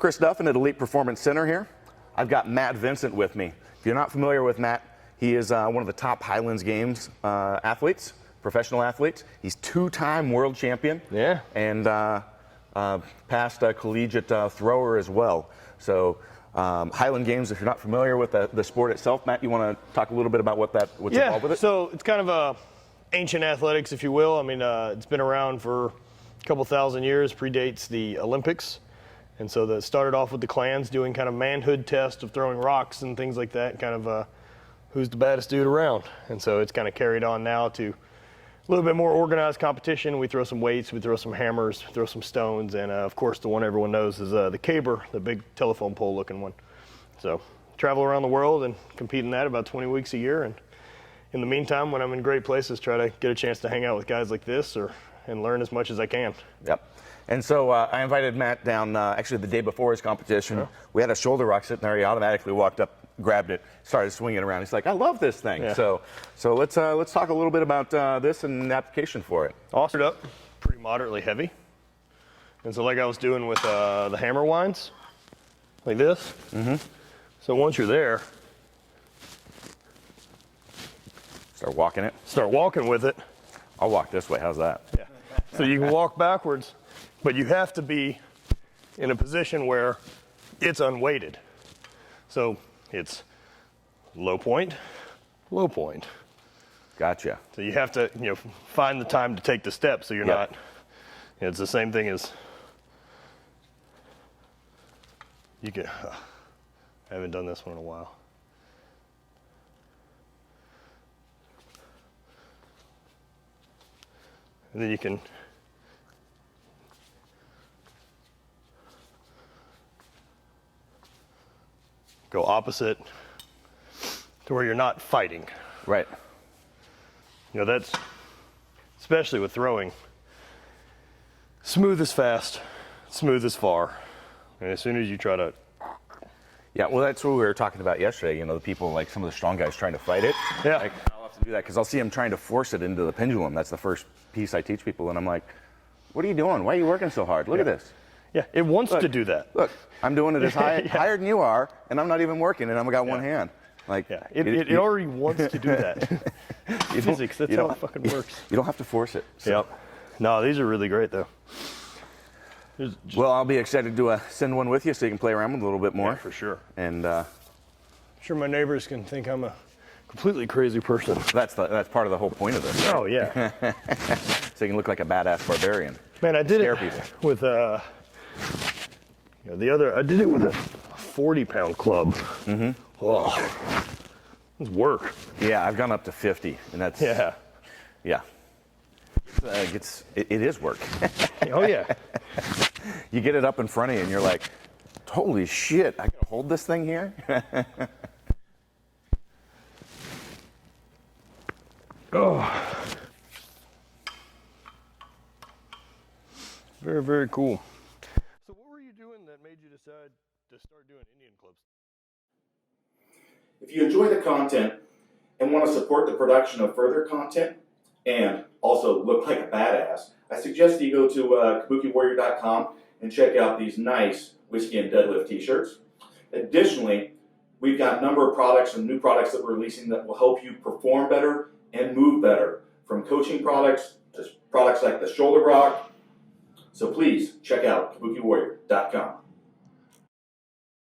Chris Duffin at Elite Performance Center here. I've got Matt Vincent with me. If you're not familiar with Matt, he is one of the top Highlands Games athletes, professional athletes. He's two-time world champion. Yeah. And past collegiate thrower as well. So Highland Games, if you're not familiar with the sport itself, Matt, you want to talk a little bit about what's involved with it? So it's kind of ancient athletics, if you will. I mean, it's been around for a couple thousand years, predates the Olympics. And so that started off with the clans doing kind of manhood tests of throwing rocks and things like that, kind of who's the baddest dude around. And so it's kind of carried on now to a little bit more organized competition. We throw some weights, we throw some hammers, throw some stones, and of course the one everyone knows is the caber, the big telephone pole looking one. So travel around the world and compete in that about 20 weeks a year. And in the meantime, when I'm in great places, try to get a chance to hang out with guys like this and learn as much as I can. Yep. And so I invited Matt down actually the day before his competition. Yeah. We had a ShouldeRok sitting there. He automatically walked up, grabbed it, started swinging around. He's like, I love this thing. Yeah. So let's talk a little bit about this and the application for it. Offered up pretty moderately heavy. And so like I was doing with the hammer winds, like this. Mm-hmm. So once you're there, start walking it. Start walking with it. I'll walk this way. How's that? Yeah. So you can walk backwards, but you have to be in a position where it's unweighted. So it's low point, low point. Gotcha. So you have to, find the time to take the step so you're not, it's the same thing as, I haven't done this one in a while. And then you can go opposite to where you're not fighting. Right. That's, especially with throwing, smooth is fast, smooth is far. And as soon as you try to. Yeah, well, that's what we were talking about yesterday. The people, like some of the strong guys trying to fight it. Yeah. Like, I'll have to do that because I'll see them trying to force it into the pendulum. That's the first piece I teach people. And I'm like, what are you doing? Why are you working so hard? Look at this. Yeah, it wants to do that. Look, I'm doing it as higher than you are, and I'm not even working, and I've got one hand. Like, it already wants to do that. Physics, that's how it fucking works. You don't have to force it. So. Yep. No, these are really great, though. Well, I'll be excited to send one with you so you can play around with it a little bit more. Yeah, for sure. And I'm sure my neighbors can think I'm a completely crazy person. That's part of the whole point of this. Oh, yeah. So you can look like a badass barbarian. Man, I did it people. with I did it with a 40-pound club. Mm-hmm. Oh, it's work. Yeah, I've gone up to 50, and that's yeah. It is work. Oh yeah. You get it up in front of you, and you're like, holy shit! I gotta hold this thing here. Oh, very, very cool. So what were you doing that made you decide to start doing Indian clubs? If you enjoy the content and want to support the production of further content and also look like a badass, I suggest you go to kabukiwarrior.com and check out these nice whiskey and deadlift t-shirts. Additionally, we've got a number of products and new products that we're releasing that will help you perform better and move better, from coaching products to products like the ShouldeRok. So please check out kabukiwarrior.com.